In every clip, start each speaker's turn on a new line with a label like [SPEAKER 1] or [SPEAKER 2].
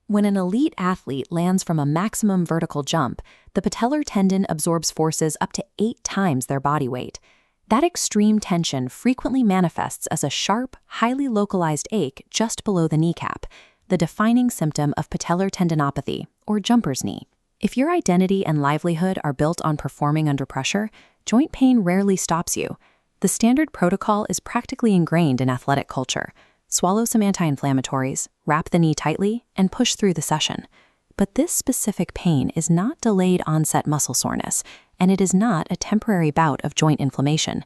[SPEAKER 1] When an elite athlete lands from a maximum vertical jump, the patellar tendon absorbs forces up to 8 times their body weight. That extreme tension frequently manifests as a sharp, highly localized ache just below the kneecap, the defining symptom of patellar tendinopathy, or jumper's knee. If your identity and livelihood are built on performing under pressure, joint pain rarely stops you. The standard protocol is practically ingrained in athletic culture. Swallow some anti-inflammatories, wrap the knee tightly, and push through the session. But this specific pain is not delayed onset muscle soreness, and it is not a temporary bout of joint inflammation.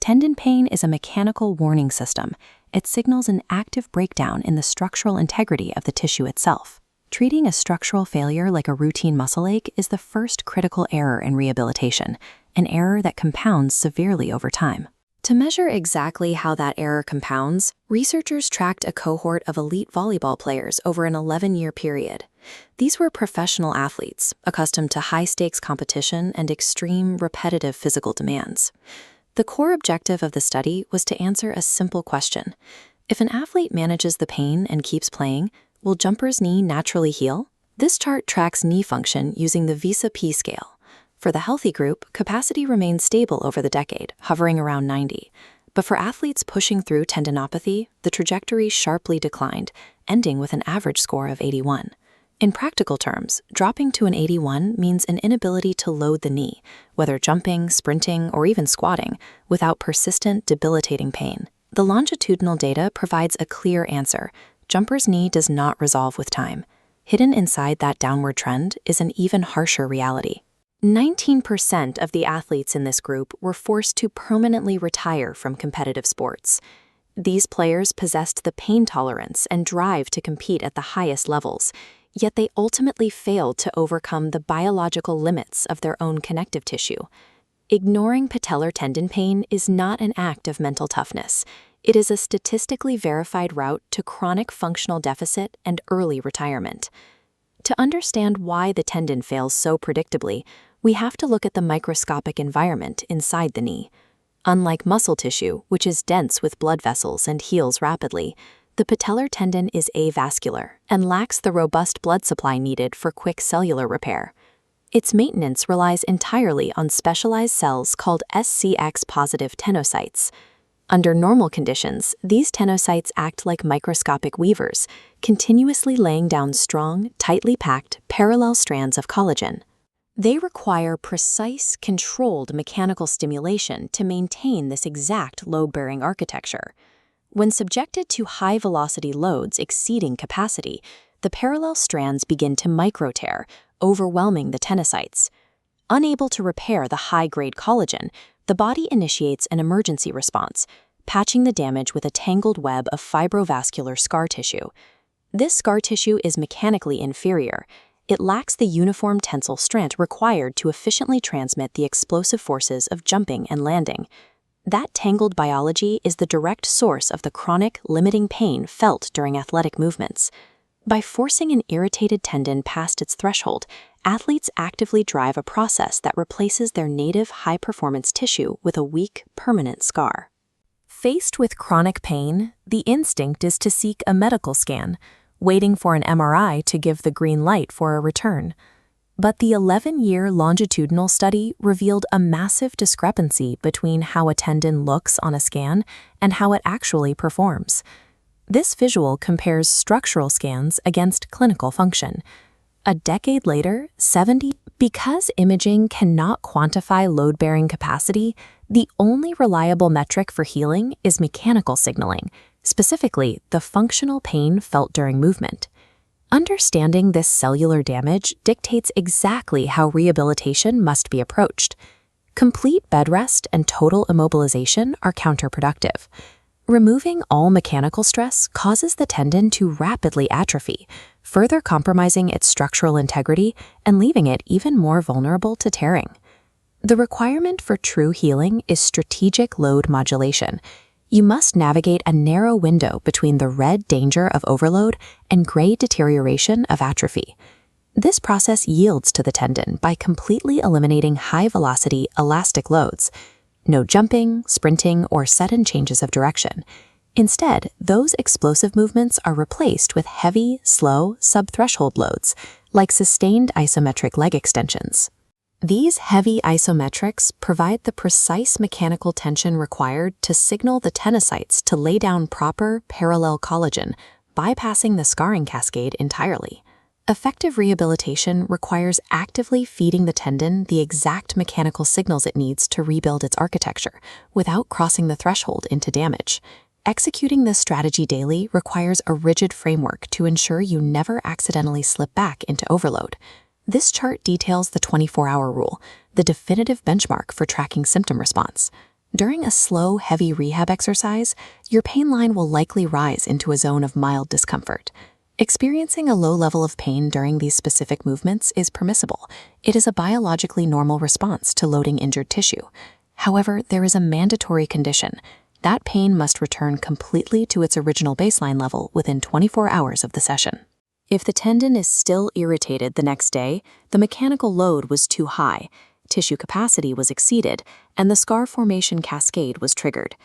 [SPEAKER 1] Tendon pain is a mechanical warning system. It signals an active breakdown in the structural integrity of the tissue itself. Treating a structural failure like a routine muscle ache is the first critical error in rehabilitation, an error that compounds severely over time. To measure exactly how that error compounds, researchers tracked a cohort of elite volleyball players over an 11-year period. These were professional athletes, accustomed to high-stakes competition and extreme, repetitive physical demands. The core objective of the study was to answer a simple question. If an athlete manages the pain and keeps playing, will jumper's knee naturally heal? This chart tracks knee function using the VISA-P scale. For the healthy group, capacity remained stable over the decade, hovering around 90. But for athletes pushing through tendinopathy, the trajectory sharply declined, ending with an average score of 81. In practical terms, dropping to an 81 means an inability to load the knee, whether jumping, sprinting, or even squatting, without persistent, debilitating pain. The longitudinal data provides a clear answer. Jumper's knee does not resolve with time. Hidden inside that downward trend is an even harsher reality. 19% of the athletes in this group were forced to permanently retire from competitive sports. These players possessed the pain tolerance and drive to compete at the highest levels, yet they ultimately failed to overcome the biological limits of their own connective tissue. Ignoring patellar tendon pain is not an act of mental toughness. It is a statistically verified route to chronic functional deficit and early retirement. To understand why the tendon fails so predictably, we have to look at the microscopic environment inside the knee. Unlike muscle tissue, which is dense with blood vessels and heals rapidly, the patellar tendon is avascular and lacks the robust blood supply needed for quick cellular repair. Its maintenance relies entirely on specialized cells called SCX-positive tenocytes. Under normal conditions, these tenocytes act like microscopic weavers, continuously laying down strong, tightly packed, parallel strands of collagen. They require precise, controlled mechanical stimulation to maintain this exact load-bearing architecture. When subjected to high-velocity loads exceeding capacity, the parallel strands begin to micro-tear, overwhelming the tenocytes. Unable to repair the high-grade collagen, the body initiates an emergency response, patching the damage with a tangled web of fibrovascular scar tissue. This scar tissue is mechanically inferior. It lacks the uniform tensile strength required to efficiently transmit the explosive forces of jumping and landing. That tangled biology is the direct source of the chronic, limiting pain felt during athletic movements. By forcing an irritated tendon past its threshold, athletes actively drive a process that replaces their native high-performance tissue with a weak, permanent scar. Faced with chronic pain, the instinct is to seek a medical scan, waiting for an MRI to give the green light for a return. But the 11-year longitudinal study revealed a massive discrepancy between how a tendon looks on a scan and how it actually performs. This visual compares structural scans against clinical function. A decade later, because imaging cannot quantify load-bearing capacity, the only reliable metric for healing is mechanical signaling, specifically the functional pain felt during movement. Understanding this cellular damage dictates exactly how rehabilitation must be approached. Complete bed rest and total immobilization are counterproductive. Removing all mechanical stress causes the tendon to rapidly atrophy, further compromising its structural integrity and leaving it even more vulnerable to tearing. The requirement for true healing is strategic load modulation. You must navigate a narrow window between the red danger of overload and gray deterioration of atrophy. This process yields to the tendon by completely eliminating high-velocity, elastic loads. No jumping, sprinting, or sudden changes of direction. Instead, those explosive movements are replaced with heavy, slow, sub-threshold loads, like sustained isometric leg extensions. These heavy isometrics provide the precise mechanical tension required to signal the tenocytes to lay down proper, parallel collagen, bypassing the scarring cascade entirely. Effective rehabilitation requires actively feeding the tendon the exact mechanical signals it needs to rebuild its architecture, without crossing the threshold into damage. Executing this strategy daily requires a rigid framework to ensure you never accidentally slip back into overload. This chart details the 24-hour rule, the definitive benchmark for tracking symptom response. During a slow, heavy rehab exercise, your pain line will likely rise into a zone of mild discomfort. Experiencing a low level of pain during these specific movements is permissible. It is a biologically normal response to loading injured tissue. However, there is a mandatory condition. That pain must return completely to its original baseline level within 24 hours of the session. If the tendon is still irritated the next day, the mechanical load was too high, tissue capacity was exceeded, and the scar formation cascade was triggered.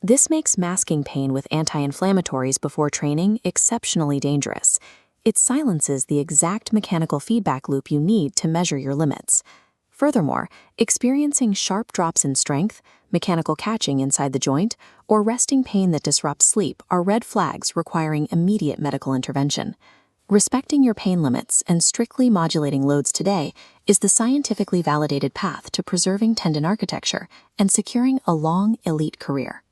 [SPEAKER 1] This makes masking pain with anti-inflammatories before training exceptionally dangerous. It silences the exact mechanical feedback loop you need to measure your limits. Furthermore, experiencing sharp drops in strength, mechanical catching inside the joint, or resting pain that disrupts sleep are red flags requiring immediate medical intervention. Respecting your pain limits and strictly modulating loads today is the scientifically validated path to preserving tendon architecture and securing a long, elite career.